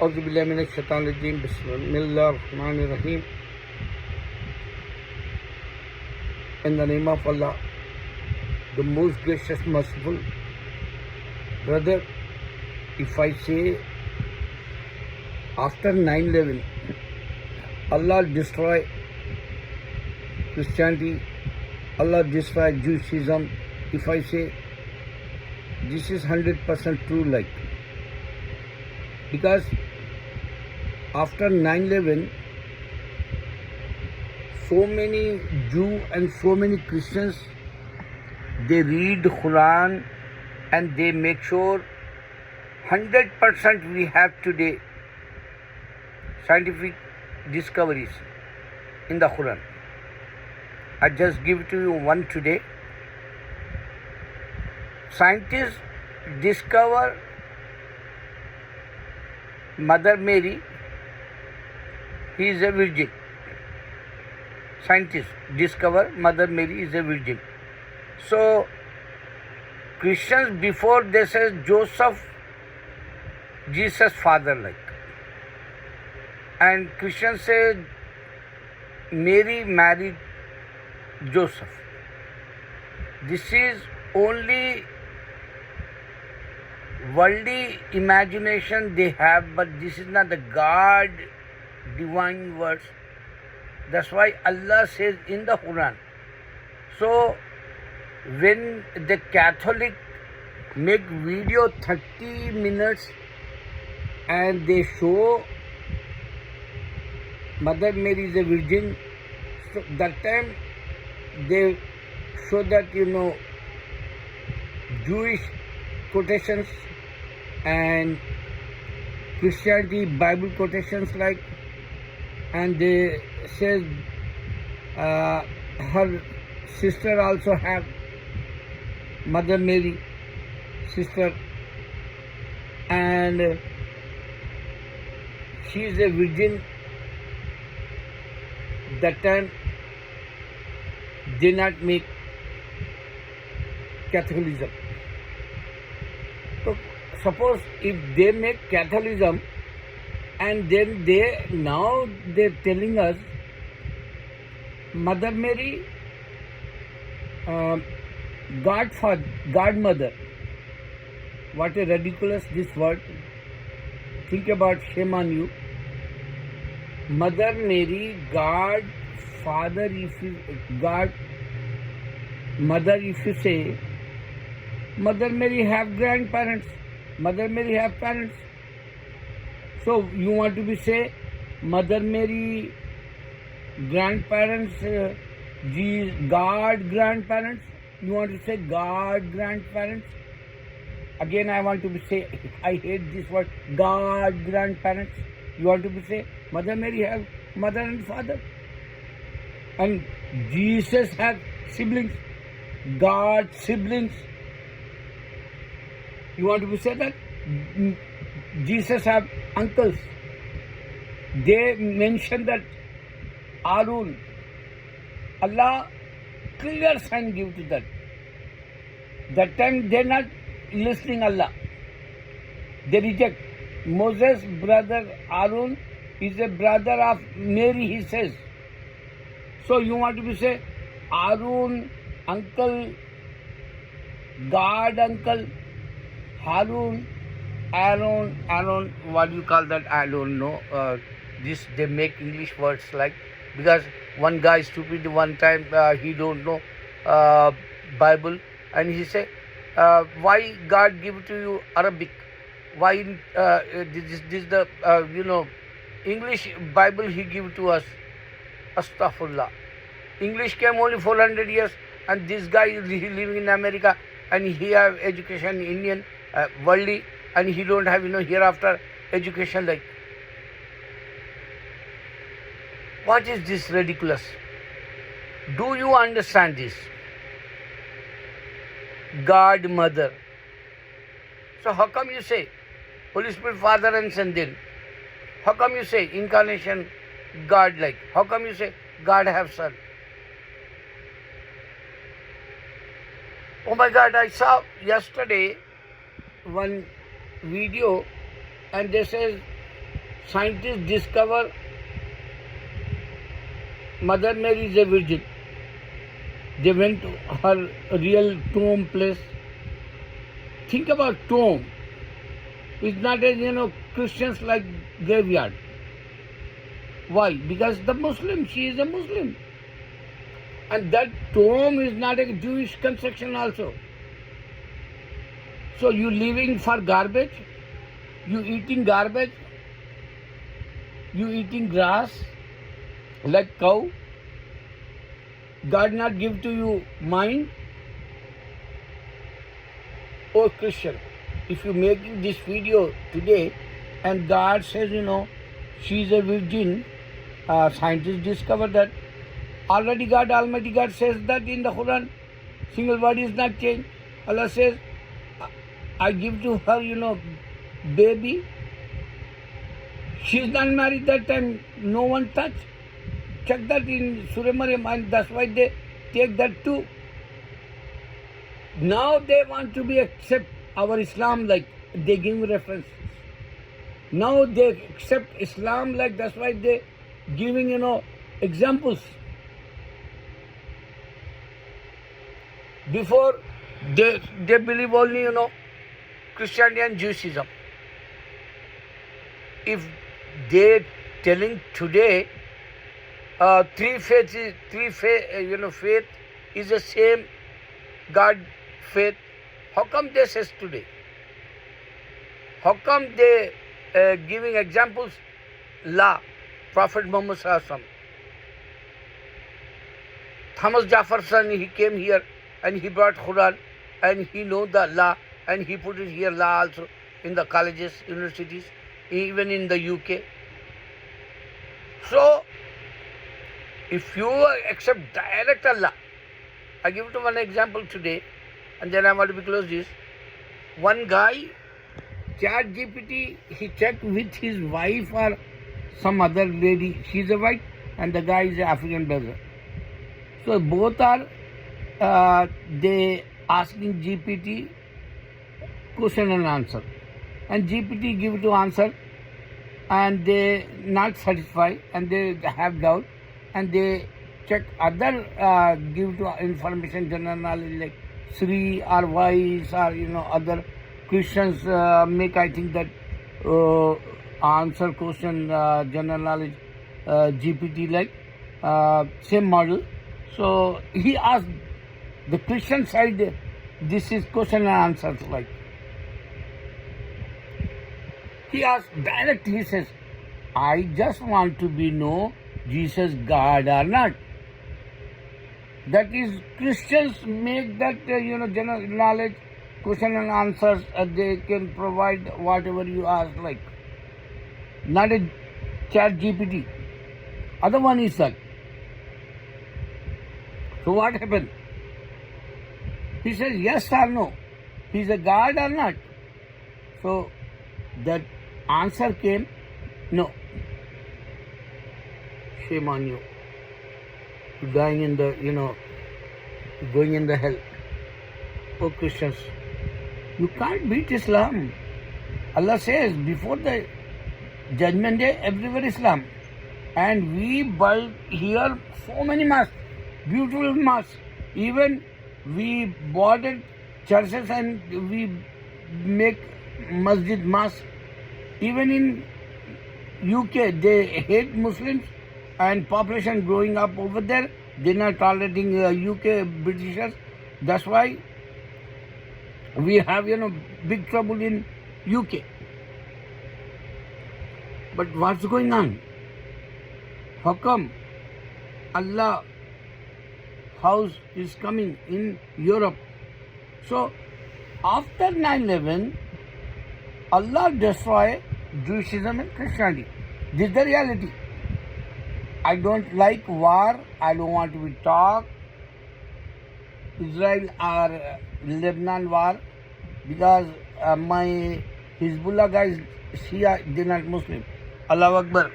Auzubillahiminash-shaitanir-rajeem. Bismillahir-rahmanir-rahim. In the name of Allah, the most gracious, merciful. Brother, if I say after 9/11, Allah destroy Christianity, Allah destroy Judaism, if I say this is 100% true, like, because after 9/11, so many Jew and so many Christians, they read Quran and they make sure 100% we have today scientific discoveries in the Quran. I just give to you one today. Scientists discover Mother Mary, he is a virgin. Scientists discover Mother Mary is a virgin. So Christians before they say Joseph, Jesus father like. And Christians say Mary married Joseph. This is only worldly imagination they have, but this is not the God divine words. That's why Allah says in the Quran. So when the Catholic make video 30 minutes and they show Mother Mary is a virgin, so that time they show that, Jewish quotations and Christianity Bible quotations like, and they says her sister also have Mother Mary sister, and she is a virgin. That time they not make Catholicism. So suppose if they make Catholicism and then they're telling us Mother Mary, Godfather, Godmother. What a ridiculous this word. Think about, shame on you. Mother Mary, God, Father, if you, God, Mother, if you say, Mother Mary have grandparents, Mother Mary have parents. So you want to be say, Mother Mary, grandparents, God, grandparents. You want to say God, grandparents. Again, I want to be say, I hate this word, God, grandparents. You want to be say, Mother Mary have mother and father. And Jesus have siblings, God siblings. You want to be say that? Jesus have uncles. They mention that Arun. Allah clear sign give to that. That time they not listening Allah. They reject. Moses' brother Arun is a brother of Mary, he says. So you want to be say Arun, uncle, God uncle, Harun, Aaron, what do you call that? I don't know. This they make English words like, because one guy stupid one time he don't know Bible, and he say why God give to you Arabic? Why this the English Bible he give to us? Astaghfirullah. English came only 400 years, and this guy is living in America, and he have education Indian worldly, and he don't have hereafter education like. What is this ridiculous? Do you understand this? God mother. So how come you say Holy Spirit Father and Son then? How come you say incarnation God like? How come you say God have Son? Oh my God, I saw yesterday one video, and they says scientists discover Mother Mary is a virgin. They went to her real tomb place. Think about tomb. It's not a Christians like graveyard. Why? Because the Muslim, she is a Muslim. And that tomb is not a Jewish construction also. So you living for garbage, you eating garbage, you eating grass like cow. God not give to you mind. Oh Christian, if you making this video today and God says, she is a virgin, scientists discover that. Already God, Almighty God says that in the Quran, single word is not changed. Allah says, I give to her, baby. She is not married that time, no one touch. Check that in Surah Maryam, and that's why they take that too. Now they want to be accept our Islam, like they give references. Now they accept Islam, like that's why they giving examples. Before they believe only Christianity and Judaism. If they telling today faith is the same God faith, how come they says today? How come they giving examples? La, Prophet Muhammad Sallallahu Alaihi Wasallam. Thomas Jefferson, he came here and he brought Quran and he know the law and he put it here law also in the colleges, universities, even in the UK. So, if you accept direct Allah, I give you one example today and then I want to be close this. One guy, ChatGPT, he checked with his wife or some other lady, she's a white and the guy is an African brother. So both are they asking GPT question and answer, and GPT give to answer, and they not satisfied, and they have doubt, and they check other give to information general knowledge like Sri or Wise or other Christians make I think that answer question general knowledge GPT like same model. So he asked the Christian side, this is question and answer like. He asked direct, he says, I just want to know Jesus God or not. That is, Christians make that, general knowledge, question and answers, they can provide whatever you ask like. Not a ChatGPT. Other one is that. So what happened? He says yes or no. He's a God or not. So that answer came, no. Shame on you. You're dying in the, going in the hell. Oh Christians, you can't beat Islam. Allah says before the judgment day, everywhere Islam. And we build here so many mosques, beautiful mosques. Even we bought churches and we make masjid mosque. Even in UK, they hate Muslims and population growing up over there. They're not tolerating UK Britishers. That's why we have, big trouble in UK. But what's going on? How come Allah house is coming in Europe? So after 9/11, Allah destroyed Judaism and Christianity. This is the reality. I don't like war. I don't want to be talk Israel or Lebanon war because my Hezbollah guys, Shia, they're not Muslim. Allahu Akbar.